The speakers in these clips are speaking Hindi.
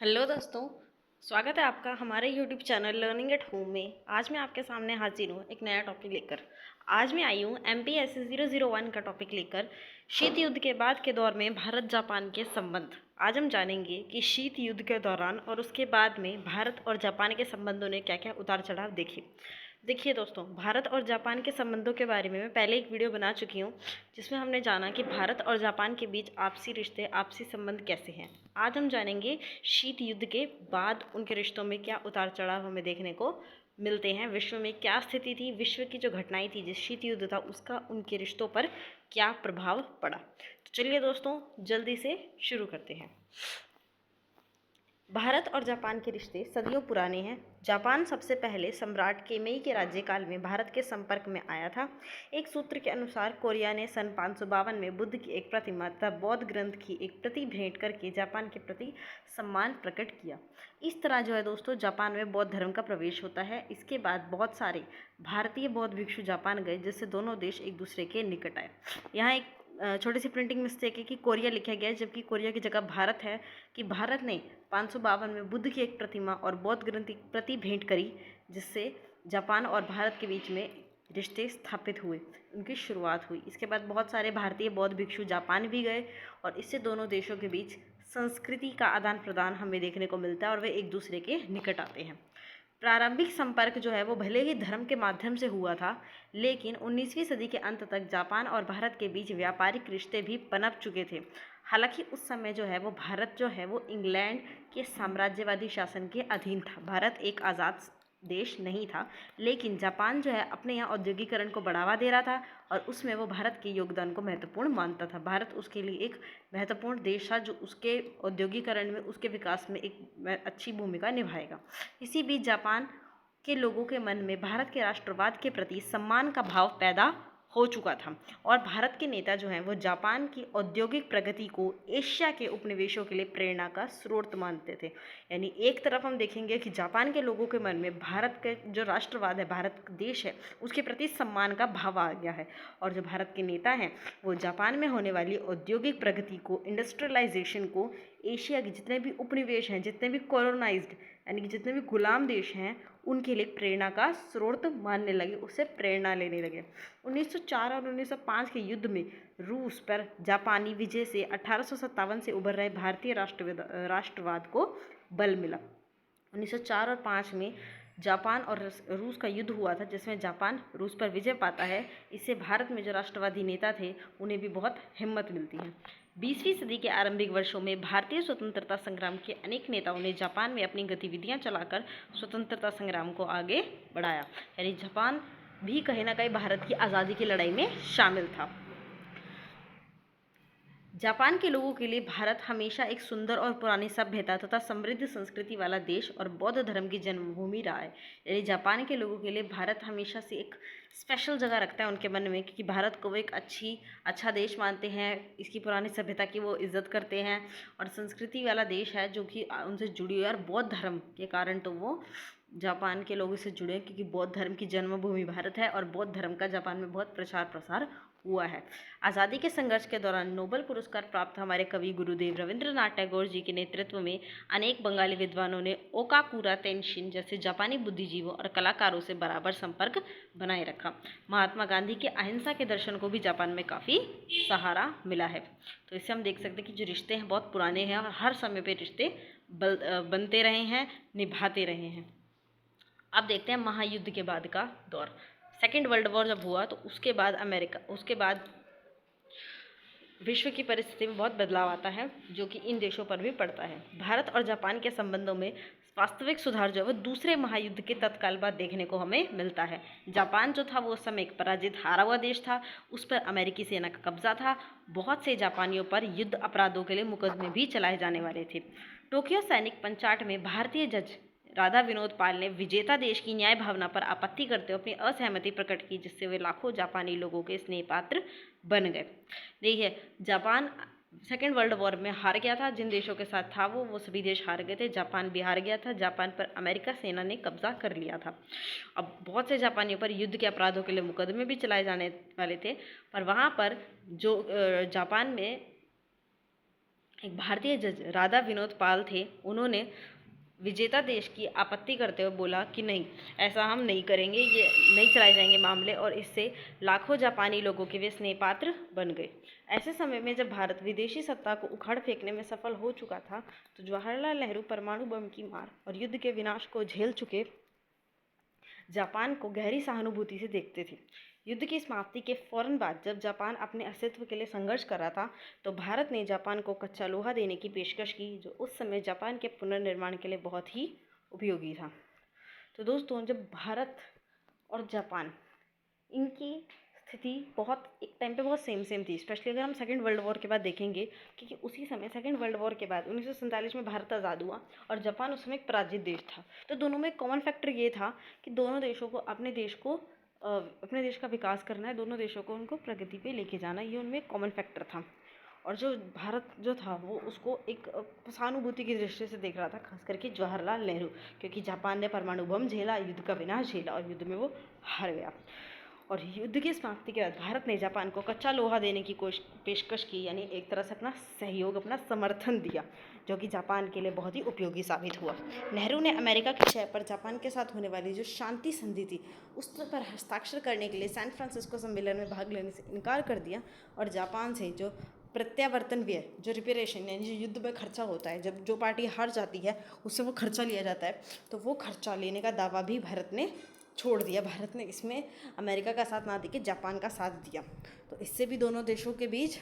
हेलो दोस्तों। स्वागत है आपका हमारे YouTube channel learning at home में। आज मैं आपके सामने हाजिर हूँ एक नया टॉपिक लेकर। आज मैं आई हूँ MPSC 001 का टॉपिक लेकर, शीत युद्ध के बाद के दौर में भारत जापान के संबंध। आज हम जानेंगे कि शीत युद्ध के दौरान और उसके बाद में भारत और जापान के संबंधों ने क्या क्या उतार चढ़ाव देखे। देखिए दोस्तों, भारत और जापान के संबंधों के बारे में मैं पहले एक वीडियो बना चुकी हूँ, जिसमें हमने जाना कि भारत और जापान के बीच आपसी रिश्ते, आपसी संबंध कैसे हैं। आज हम जानेंगे शीत युद्ध के बाद उनके रिश्तों में क्या उतार चढ़ाव हमें देखने को मिलते हैं, विश्व में क्या स्थिति थी, विश्व की जो घटनाएं थी जिस शीत युद्ध था उसका उनके रिश्तों पर क्या प्रभाव पड़ा। तो चलिए दोस्तों, जल्दी से शुरू करते हैं। भारत और जापान के रिश्ते सदियों पुराने हैं। जापान सबसे पहले सम्राट केमेई के राज्यकाल में भारत के संपर्क में आया था। एक सूत्र के अनुसार कोरिया ने सन 552 में बुद्ध की एक प्रतिमा तथा बौद्ध ग्रंथ की एक प्रति भेंट करके जापान के प्रति सम्मान प्रकट किया। इस तरह जो है दोस्तों, जापान में बौद्ध धर्म का प्रवेश होता है। इसके बाद बहुत सारे भारतीय बौद्ध भिक्षु जापान गए, जिससे दोनों देश एक दूसरे के निकट आए। यहाँ एक छोटी सी प्रिंटिंग मिस्टेक है कि कोरिया लिखा गया है, जबकि कोरिया की जगह भारत है। कि भारत ने 552 में बुद्ध की एक प्रतिमा और बौद्ध ग्रंथ की प्रति भेंट करी, जिससे जापान और भारत के बीच में रिश्ते स्थापित हुए, उनकी शुरुआत हुई। इसके बाद बहुत सारे भारतीय बौद्ध भिक्षु जापान भी गए और इससे दोनों देशों के बीच संस्कृति का आदान प्रदान हमें देखने को मिलता है और वे एक दूसरे के निकट आते हैं। प्रारंभिक संपर्क जो है वो भले ही धर्म के माध्यम से हुआ था, लेकिन 19वीं सदी के अंत तक जापान और भारत के बीच व्यापारिक रिश्ते भी पनप चुके थे। हालांकि उस समय जो है वो भारत जो है वो इंग्लैंड के साम्राज्यवादी शासन के अधीन था। भारत एक आज़ाद देश नहीं था, लेकिन जापान जो है अपने यहाँ औद्योगिकरण को बढ़ावा दे रहा था और उसमें वो भारत के योगदान को महत्वपूर्ण मानता था। भारत उसके लिए एक महत्वपूर्ण देश था जो उसके औद्योगिकरण में, उसके विकास में एक अच्छी भूमिका निभाएगा। इसी बीच जापान के लोगों के मन में भारत के राष्ट्रवाद के प्रति सम्मान का भाव पैदा हो चुका था और भारत के नेता जो हैं वो जापान की औद्योगिक प्रगति को एशिया के उपनिवेशों के लिए प्रेरणा का स्रोत मानते थे। यानी एक तरफ हम देखेंगे कि जापान के लोगों के मन में भारत के जो राष्ट्रवाद है, भारत देश है, उसके प्रति सम्मान का भाव आ गया है और जो भारत के नेता हैं वो जापान में होने वाली औद्योगिक प्रगति को, इंडस्ट्रियलाइजेशन को एशिया के जितने भी उपनिवेश हैं, जितने भी कॉलोनाइज्ड यानी कि जितने भी गुलाम देश हैं, उनके लिए प्रेरणा का स्रोत मानने लगे, उससे प्रेरणा लेने लगे। 1904 और 1905 के युद्ध में रूस पर जापानी विजय से 1857 से उभर रहे भारतीय राष्ट्रवाद को बल मिला। 1904 और 5 में जापान और रूस का युद्ध हुआ था, जिसमें जापान रूस पर विजय पाता है। इससे भारत में जो राष्ट्रवादी नेता थे उन्हें भी बहुत हिम्मत मिलती है। 20वीं सदी के आरंभिक वर्षों में भारतीय स्वतंत्रता संग्राम के अनेक नेताओं ने जापान में अपनी गतिविधियां चलाकर स्वतंत्रता संग्राम को आगे बढ़ाया। यानी जापान भी कहीं ना कहीं भारत की आज़ादी की लड़ाई में शामिल था। जापान के लोगों के लिए भारत हमेशा एक सुंदर और पुरानी सभ्यता तथा समृद्ध संस्कृति वाला देश और बौद्ध धर्म की जन्मभूमि रहा है। यानी जापान के लोगों के लिए भारत हमेशा से एक स्पेशल जगह रखता है उनके मन में, क्योंकि भारत को वो एक अच्छा देश मानते हैं, इसकी पुरानी सभ्यता की वो इज्जत करते हैं और संस्कृति वाला देश है जो कि उनसे जुड़ी हुई है। और बौद्ध धर्म के कारण तो वो जापान के लोगों से जुड़े, क्योंकि बौद्ध धर्म की जन्मभूमि भारत है और बौद्ध धर्म का जापान में बहुत प्रचार प्रसार हुआ है। आज़ादी के संघर्ष के दौरान नोबेल पुरस्कार प्राप्त हमारे कवि गुरुदेव रविंद्रनाथ टैगोर जी के नेतृत्व में अनेक बंगाली विद्वानों ने ओकाकुरा तेनशिन जैसे जापानी बुद्धिजीवों और कलाकारों से बराबर संपर्क बनाए रखा। महात्मा गांधी के अहिंसा के दर्शन को भी जापान में काफ़ी सहारा मिला है। तो इससे हम देख सकते हैं कि जो रिश्ते हैं बहुत पुराने हैं और हर समय पे रिश्ते बनते रहे हैं, निभाते रहे हैं। अब देखते हैं महायुद्ध के बाद का दौर। सेकेंड वर्ल्ड वॉर जब हुआ तो उसके बाद विश्व की परिस्थिति में बहुत बदलाव आता है, जो कि इन देशों पर भी पड़ता है। भारत और जापान के संबंधों में वास्तविक सुधार जो है वो दूसरे महायुद्ध के तत्काल बाद देखने को हमें मिलता है। जापान जो था वो उस समय एक पराजित हारा हुआ देश था, उस पर अमेरिकी सेना का कब्जा था। बहुत से जापानियों पर युद्ध अपराधों के लिए मुकदमे भी चलाए जाने वाले थे। टोक्यो सैनिक पंचाट में भारतीय जज राधा विनोद पाल ने विजेता देश की न्याय भावना पर आपत्ति करते हुए अपनी असहमति प्रकट की, जिससे वे लाखों जापानी लोगों के स्नेह पात्र बन गए। देखिए, जापान सेकेंड वर्ल्ड वॉर में हार गया था। जिन देशों के साथ था वो सभी देश हार गए थे। जापान भी हार गया था। जापान पर अमेरिका सेना ने कब्जा कर लिया था। अब बहुत से जापानियों पर युद्ध के अपराधों के लिए मुकदमे भी चलाए जाने वाले थे, पर वहाँ पर जो जापान में एक भारतीय जज राधा विनोद पाल थे। उन्होंने विजेता देश की आपत्ति करते हुए बोला कि नहीं, ऐसा हम नहीं करेंगे, ये नहीं चलाए जाएंगे मामले, और इससे लाखों जापानी लोगों के वे स्नेह पात्र बन गए। ऐसे समय में जब भारत विदेशी सत्ता को उखाड़ फेंकने में सफल हो चुका था, तो जवाहरलाल नेहरू परमाणु बम की मार और युद्ध के विनाश को झेल चुके जापान को गहरी सहानुभूति से देखते थे। युद्ध की समाप्ति के फौरन बाद जब जापान अपने अस्तित्व के लिए संघर्ष कर रहा था, तो भारत ने जापान को कच्चा लोहा देने की पेशकश की, जो उस समय जापान के पुनर्निर्माण के लिए बहुत ही उपयोगी था। तो दोस्तों, जब भारत और जापान, इनकी स्थिति बहुत एक टाइम पे बहुत सेम थी, स्पेशली अगर हम सेकेंड वर्ल्ड वॉर के बाद देखेंगे, क्योंकि उसी समय सेकेंड वर्ल्ड वॉर के बाद 1947 में भारत आज़ाद हुआ और जापान उस समय एक पराजित देश था। तो दोनों में कॉमन फैक्टर ये था कि दोनों देशों को अपने देश का विकास करना है, दोनों देशों को उनको प्रगति पे लेके जाना, ये उनमें कॉमन फैक्टर था। और जो भारत जो था वो उसको एक सहानुभूति की दृष्टि से देख रहा था, खास करके जवाहरलाल नेहरू, क्योंकि जापान ने परमाणु बम झेला, युद्ध का विनाश झेला और युद्ध में वो हार गया। और युद्ध की समाप्ति के बाद भारत ने जापान को कच्चा लोहा देने की पेशकश की, यानी एक तरह से अपना सहयोग, अपना समर्थन दिया, जो कि जापान के लिए बहुत ही उपयोगी साबित हुआ। नेहरू ने अमेरिका की शय पर जापान के साथ होने वाली जो शांति संधि थी, उस पर हस्ताक्षर करने के लिए सैन फ्रांसिस्को सम्मेलन में भाग लेने से इनकार कर दिया और जापान से जो प्रत्यावर्तन व्यय, जो रिपेरेशन, यानी जो युद्ध में खर्चा होता है, जब जो पार्टी हार जाती है उससे वो खर्चा लिया जाता है, तो वो खर्चा लेने का दावा भी भारत ने छोड़ दिया। भारत ने इसमें अमेरिका का साथ ना देके जापान का साथ दिया। तो इससे भी दोनों देशों के बीच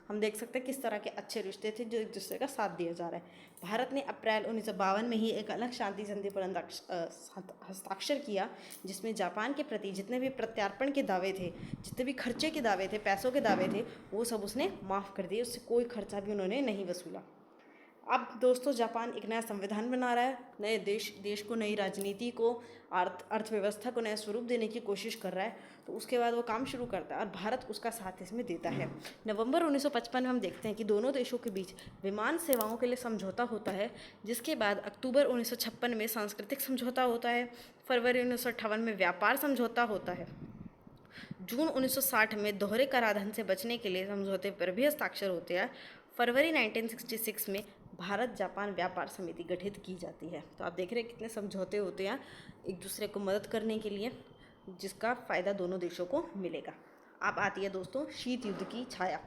हम देख सकते हैं किस तरह के अच्छे रिश्ते थे, जो एक दूसरे का साथ दिया जा रहा है। भारत ने अप्रैल 1952 में ही एक अलग शांति संधि पर हस्ताक्षर किया, जिसमें जापान के प्रति जितने भी प्रत्यार्पण के दावे थे, जितने भी खर्चे के दावे थे, पैसों के दावे थे, वो सब उसने माफ़ कर दिए, उससे कोई खर्चा भी उन्होंने नहीं वसूला। अब दोस्तों, जापान एक नया संविधान बना रहा है, नए देश को, नई राजनीति को, अर्थव्यवस्था को नया स्वरूप देने की कोशिश कर रहा है। तो उसके बाद वो काम शुरू करता है और भारत उसका साथ इसमें देता है। नवंबर 1955 में हम देखते हैं कि दोनों देशों के बीच विमान सेवाओं के लिए समझौता होता है, जिसके बाद अक्टूबर 1956 में सांस्कृतिक समझौता होता है, फरवरी 1958 में व्यापार समझौता होता है, जून 1960 में दोहरे कराधान से बचने के लिए समझौते पर भी हस्ताक्षर होते हैं, फरवरी 1966 में भारत जापान व्यापार समिति गठित की जाती है। तो आप देख रहे हैं कितने समझौते होते हैं एक दूसरे को मदद करने के लिए, जिसका फ़ायदा दोनों देशों को मिलेगा। अब आती है दोस्तों शीत युद्ध की छाया।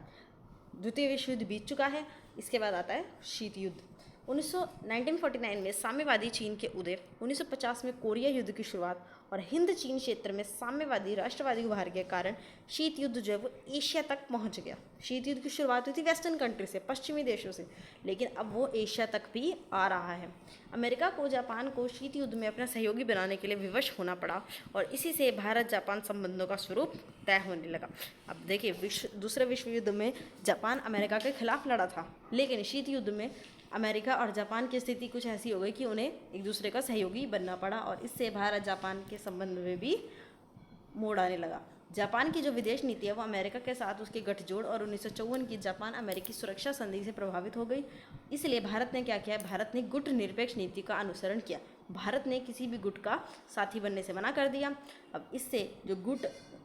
द्वितीय विश्व युद्ध बीत चुका है, इसके बाद आता है शीत युद्ध। 1949 में साम्यवादी चीन के उदय, 1950 में कोरिया युद्ध की शुरुआत और हिंद चीन क्षेत्र में साम्यवादी राष्ट्रवादी उभार के कारण शीत युद्ध जो है वो एशिया तक पहुंच गया। शीत युद्ध की शुरुआत हुई थी वेस्टर्न कंट्री से, पश्चिमी देशों से, लेकिन अब वो एशिया तक भी आ रहा है। अमेरिका को जापान को शीत युद्ध में अपना सहयोगी बनाने के लिए विवश होना पड़ा और इसी से भारत जापान संबंधों का स्वरूप तय होने लगा। अब देखिए, दूसरे विश्व युद्ध में जापान अमेरिका के खिलाफ लड़ा था, लेकिन शीत युद्ध में अमेरिका और जापान की स्थिति कुछ ऐसी हो गई कि उन्हें एक दूसरे का सहयोगी बनना पड़ा और इससे भारत जापान के संबंध में भी मोड़ आने लगा। जापान की जो विदेश नीति है वो अमेरिका के साथ उसके गठजोड़ और 1954 की जापान अमेरिकी सुरक्षा संधि से प्रभावित हो गई। इसलिए भारत ने क्या किया, भारत ने गुट निरपेक्ष नीति का अनुसरण किया। भारत ने किसी भी गुट का साथी बनने से मना कर दिया। अब इससे जो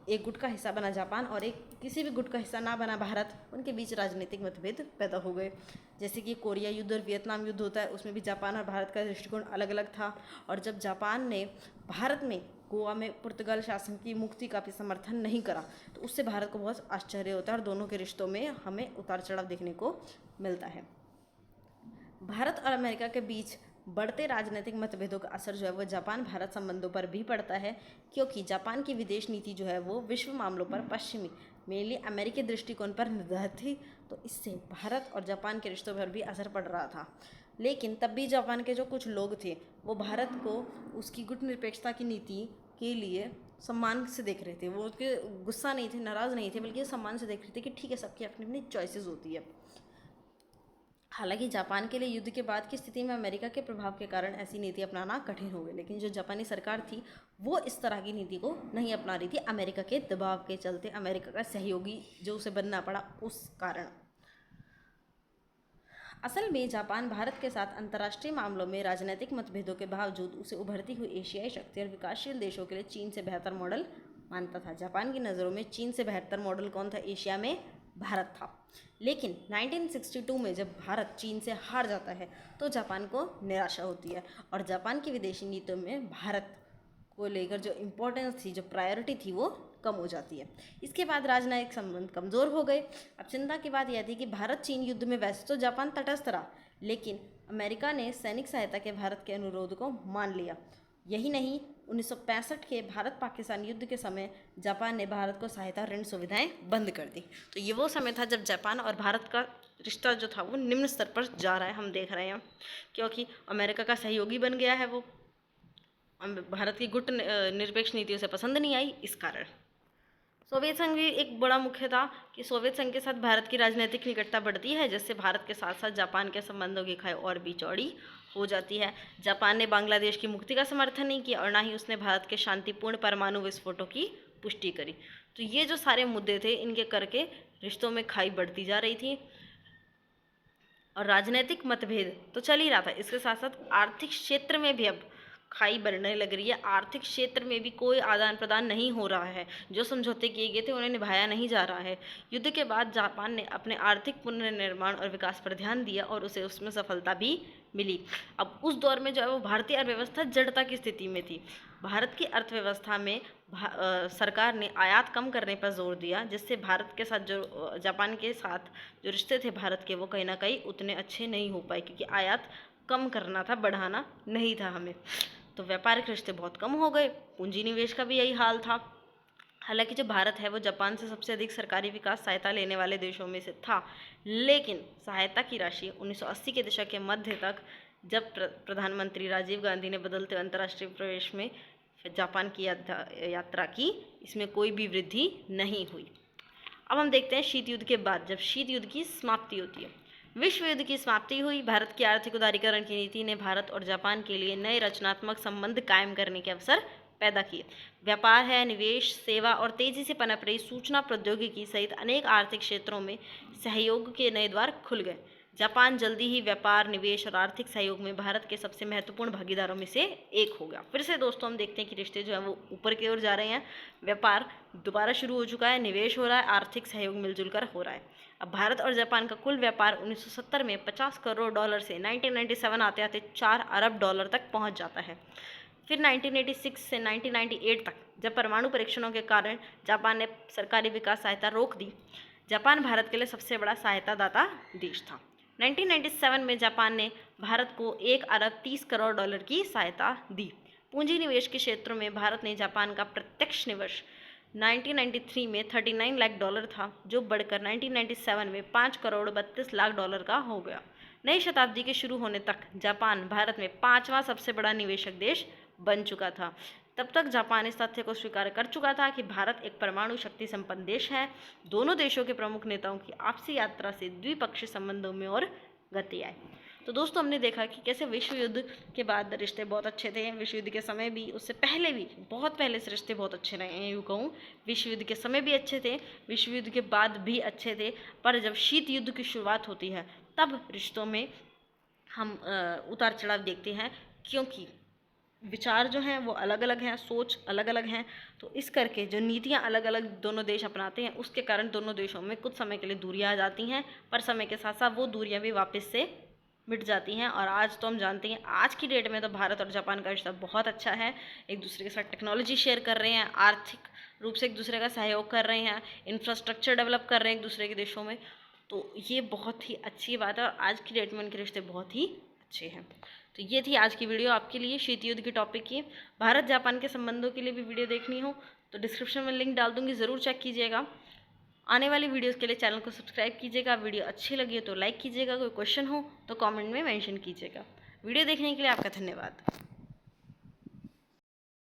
एक गुट का हिस्सा बना जापान और एक किसी भी गुट का हिस्सा ना बना भारत, उनके बीच राजनीतिक मतभेद पैदा हो गए। जैसे कि कोरिया युद्ध और वियतनाम युद्ध होता है, उसमें भी जापान और भारत का दृष्टिकोण अलग अलग था। और जब जापान ने भारत में गोवा में पुर्तगाल शासन की मुक्ति का भी समर्थन नहीं करा, तो उससे भारत को बहुत आश्चर्य होता है और दोनों के रिश्तों में हमें उतार चढ़ाव देखने को मिलता है। भारत और अमेरिका के बीच बढ़ते राजनीतिक मतभेदों का असर जो है वो जापान भारत संबंधों पर भी पड़ता है, क्योंकि जापान की विदेश नीति जो है वो विश्व मामलों पर पश्चिमी, मेनली अमेरिकी दृष्टिकोण पर निर्धारित थी। तो इससे भारत और जापान के रिश्तों पर भी असर पड़ रहा था। लेकिन तब भी जापान के जो कुछ लोग थे वो भारत को उसकी गुट निरपेक्षता की नीति के लिए सम्मान से देख रहे थे। वो उसके गुस्सा नहीं थे, नाराज़ नहीं थे, बल्कि सम्मान से देख रहे थे कि ठीक है, सबकी अपनी अपनी चॉइसेस होती है। हालांकि जापान के लिए युद्ध के बाद की स्थिति में अमेरिका के प्रभाव के कारण ऐसी नीति अपनाना कठिन हो गई, लेकिन जो जापानी सरकार थी वो इस तरह की नीति को नहीं अपना रही थी, अमेरिका के दबाव के चलते, अमेरिका का सहयोगी जो उसे बनना पड़ा उस कारण। असल में जापान भारत के साथ अंतर्राष्ट्रीय मामलों में राजनीतिक मतभेदों के बावजूद उसे उभरती हुई एशियाई शक्ति और विकासशील देशों के लिए चीन से बेहतर मॉडल मानता था। जापान की नज़रों में चीन से बेहतर मॉडल कौन था एशिया में? भारत था। लेकिन 1962 में जब भारत चीन से हार जाता है तो जापान को निराशा होती है और जापान की विदेशी नीतियों में भारत को लेकर जो इम्पोर्टेंस थी, जो प्रायोरिटी थी, वो कम हो जाती है। इसके बाद राजनयिक संबंध कमज़ोर हो गए। अब चिंता की बात यह थी कि भारत चीन युद्ध में वैसे तो जापान तटस्थ रहा, लेकिन अमेरिका ने सैनिक सहायता के भारत के अनुरोध को मान लिया। यही नहीं, 1965 के भारत पाकिस्तान युद्ध के समय जापान ने भारत को सहायता ऋण सुविधाएं बंद कर दी। तो ये वो समय था जब जापान और भारत का रिश्ता जो था वो निम्न स्तर पर जा रहा है, हम देख रहे हैं, क्योंकि अमेरिका का सहयोगी बन गया है वो। भारत की गुट निरपेक्ष नीति उसे पसंद नहीं आई, इस कारण। सोवियत संघ भी एक बड़ा मुख्य था कि सोवियत संघ के साथ भारत की राजनीतिक निकटता बढ़ती है, जिससे भारत के साथ साथ जापान के संबंधों की खाई और भी चौड़ी हो जाती है। जापान ने बांग्लादेश की मुक्ति का समर्थन नहीं किया और ना ही उसने भारत के शांतिपूर्ण परमाणु विस्फोटों की पुष्टि करी। तो ये जो सारे मुद्दे थे, इनके करके रिश्तों में खाई बढ़ती जा रही थी और राजनीतिक मतभेद तो चल ही रहा था, इसके साथ साथ आर्थिक क्षेत्र में भी अब खाई बढ़ने लग रही है। आर्थिक क्षेत्र में भी कोई आदान प्रदान नहीं हो रहा है, जो समझौते किए गए थे उन्हें निभाया नहीं जा रहा है। युद्ध के बाद जापान ने अपने आर्थिक पुनर्निर्माण और विकास पर ध्यान दिया और उसे उसमें सफलता भी मिली। अब उस दौर में जो है वो भारतीय अर्थव्यवस्था जड़ता की स्थिति में थी। भारत की अर्थव्यवस्था में सरकार ने आयात कम करने पर जोर दिया, जिससे भारत के साथ जो जापान के साथ जो रिश्ते थे भारत के, वो कहीं ना कहीं उतने अच्छे नहीं हो पाए, क्योंकि आयात कम करना था, बढ़ाना नहीं था हमें। तो व्यापारिक रिश्ते बहुत कम हो गए। पूंजी निवेश का भी यही हाल था। हालांकि जो भारत है वो जापान से सबसे अधिक सरकारी विकास सहायता लेने वाले देशों में से था, लेकिन सहायता की राशि 1980 के दशक के मध्य तक, जब प्रधानमंत्री राजीव गांधी ने बदलते अंतर्राष्ट्रीय प्रवेश में जापान की यात्रा की, इसमें कोई भी वृद्धि नहीं हुई। अब हम देखते हैं शीत युद्ध के बाद, जब शीत युद्ध की समाप्ति होती है, विश्व युद्ध की समाप्ति हुई। भारत की आर्थिक उदारीकरण की नीति ने भारत और जापान के लिए नए रचनात्मक संबंध कायम करने के अवसर पैदा किए। व्यापार है, निवेश, सेवा और तेजी से पनप रही सूचना प्रौद्योगिकी सहित अनेक आर्थिक क्षेत्रों में सहयोग के नए द्वार खुल गए। जापान जल्दी ही व्यापार, निवेश और आर्थिक सहयोग में भारत के सबसे महत्वपूर्ण भागीदारों में से एक हो गया। फिर से दोस्तों हम देखते हैं कि रिश्ते जो है वो ऊपर की ओर जा रहे हैं। व्यापार दोबारा शुरू हो चुका है, निवेश हो रहा है, आर्थिक सहयोग मिलजुल कर हो रहा है। अब भारत और जापान का कुल व्यापार 1970 में $50 करोड़ से 1997 आते आते $4 अरब तक पहुंच जाता है। फिर 1986 से 1998 तक, जब परमाणु परीक्षणों के कारण जापान ने सरकारी विकास सहायता रोक दी, जापान भारत के लिए सबसे बड़ा सहायता दाता देश था। 1997 में जापान ने भारत को $1 अरब करोड़ की सहायता दी। पूंजी निवेश के क्षेत्रों में भारत ने जापान का प्रत्यक्ष निवेश 1993 में $39 लाख था, जो बढ़कर 1997 में $5 करोड़ 32 लाख का हो गया। नई शताब्दी के शुरू होने तक जापान भारत में 5वां सबसे बड़ा निवेशक देश बन चुका था। तब तक जापान इस तथ्य को स्वीकार कर चुका था कि भारत एक परमाणु शक्ति संपन्न देश है। दोनों देशों के प्रमुख नेताओं की आपसी यात्रा से द्विपक्षीय संबंधों में और गति आई। तो दोस्तों हमने देखा कि कैसे विश्व युद्ध के बाद रिश्ते बहुत अच्छे थे। विश्व युद्ध के समय भी, उससे पहले भी, बहुत पहले से रिश्ते बहुत अच्छे रहे हैं, यूँ कहूँ। विश्व युद्ध के समय भी अच्छे थे, विश्व युद्ध के बाद भी अच्छे थे, पर जब शीत युद्ध की शुरुआत होती है तब रिश्तों में हम उतार चढ़ाव देखते हैं, क्योंकि विचार जो हैं वो अलग अलग हैं, सोच अलग अलग हैं। तो इस करके जो नीतियाँ अलग अलग दोनों देश अपनाते हैं, उसके कारण दोनों देशों में कुछ समय के लिए दूरियाँ आ जाती हैं, पर समय के साथ साथ वो दूरियाँ भी वापस से मिट जाती हैं। और आज तो हम जानते हैं, आज की डेट में तो भारत और जापान का रिश्ता बहुत अच्छा है। एक दूसरे के साथ टेक्नोलॉजी शेयर कर रहे हैं, आर्थिक रूप से एक दूसरे का सहयोग कर रहे हैं, इंफ्रास्ट्रक्चर डेवलप कर रहे हैं एक दूसरे के देशों में। तो ये बहुत ही अच्छी बात है और आज की डेट में उनके रिश्ते बहुत ही अच्छे हैं। तो ये थी आज की वीडियो आपके लिए शीत युद्ध के टॉपिक की। भारत जापान के संबंधों के लिए भी वीडियो देखनी हो तो डिस्क्रिप्शन में लिंक डाल दूंगी, ज़रूर चेक कीजिएगा। आने वाली वीडियोस के लिए चैनल को सब्सक्राइब कीजिएगा। वीडियो अच्छी लगी हो तो लाइक कीजिएगा, कोई क्वेश्चन हो तो कमेंट में मेंशन कीजिएगा। वीडियो देखने के लिए आपका धन्यवाद।